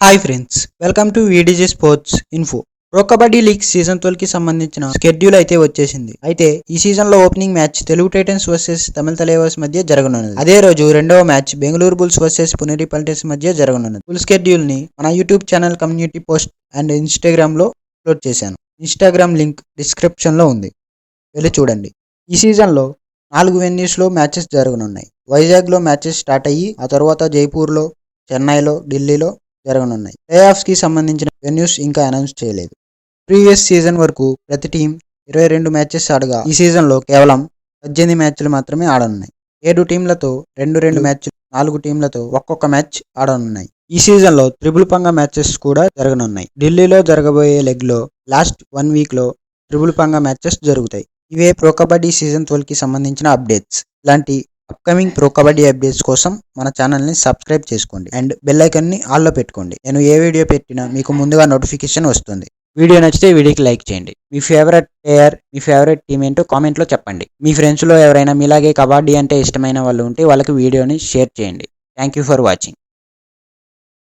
Hi friends, welcome to వీడిజీ sports info. Pro kabaddi league season 12 కి సంబంధించిన షెడ్యూల్ అయితే వచ్చేసింది. అయితే ఈ సీజన్ లో opening match Telugu Titans versus Tamil Thalaivas మధ్య జరగనున్నది. అదే రోజు రెండవ match Bengaluru Bulls versus Puneri Paltans మధ్య జరగనున్నది. ఫుల్ షెడ్యూల్ ని మన YouTube channel, community post and Instagram లో అప్లోడ్ చేశాను. ఇన్స్టాగ్రామ్ లింక్ డిస్క్రిప్షన్ లో ఉంది, వెళ్ళి చూడండి. ఈ సీజన్ లో 4 వెన్యూస్ లో మ్యాచెస్ జరగనున్నాయి. వైజాగ్ లో మ్యాచెస్ స్టార్ట్ అయ్యి ఆ తర్వాత జైపూర్ లో, చెన్నైలో, ఢిల్లీలో జరగనున్నాయి. ప్లే ఆఫ్స్ కి సంబంధించిన వెన్యూస్ ఇంకా అనౌన్స్ చేయలేదు. ప్రీవియస్ సీజన్ వరకు ప్రతి టీం 22 మ్యాచెస్ ఆడగా ఈ సీజన్ లో కేవలం 18 మ్యాచ్లు మాత్రమే ఆడనున్నాయి. 7 టీంలతో 2 మ్యాచ్లు, 4 టీంలతో ఒక్కొక్క మ్యాచ్ ఆడనున్నాయి. ఈ సీజన్ లో త్రిబుల్ పంగా మ్యాచెస్ కూడా జరగనున్నాయి. ఢిల్లీలో జరగబోయే లెగ్ లో లాస్ట్ 1 వీక్ లో త్రిబుల్ పంగా మ్యాచెస్ జరుగుతాయి. ఇవే ప్రో కబడ్డీ సీజన్ 12 కి సంబంధించిన అప్డేట్స్. ఇలాంటి అప్కమింగ్ ప్రో కబడ్డీ అప్డేట్స్ కోసం మన ఛానల్ని సబ్స్క్రైబ్ చేసుకోండి అండ్ బెల్ ఐకాన్ని ఆల్లో పెట్టుకోండి. నేను ఏ వీడియో పెట్టినా మీకు ముందుగా నోటిఫికేషన్ వస్తుంది. వీడియో నచ్చితే వీడియోకి లైక్ చేయండి. మీ ఫేవరెట్ ప్లేయర్, మీ ఫేవరెట్ టీం ఏంటో కామెంట్లో చెప్పండి. మీ ఫ్రెండ్స్లో ఎవరైనా మీలాగే కబడ్డీ అంటే ఇష్టమైన వాళ్ళు ఉంటే వాళ్ళకి వీడియోని షేర్ చేయండి. Thank you for watching.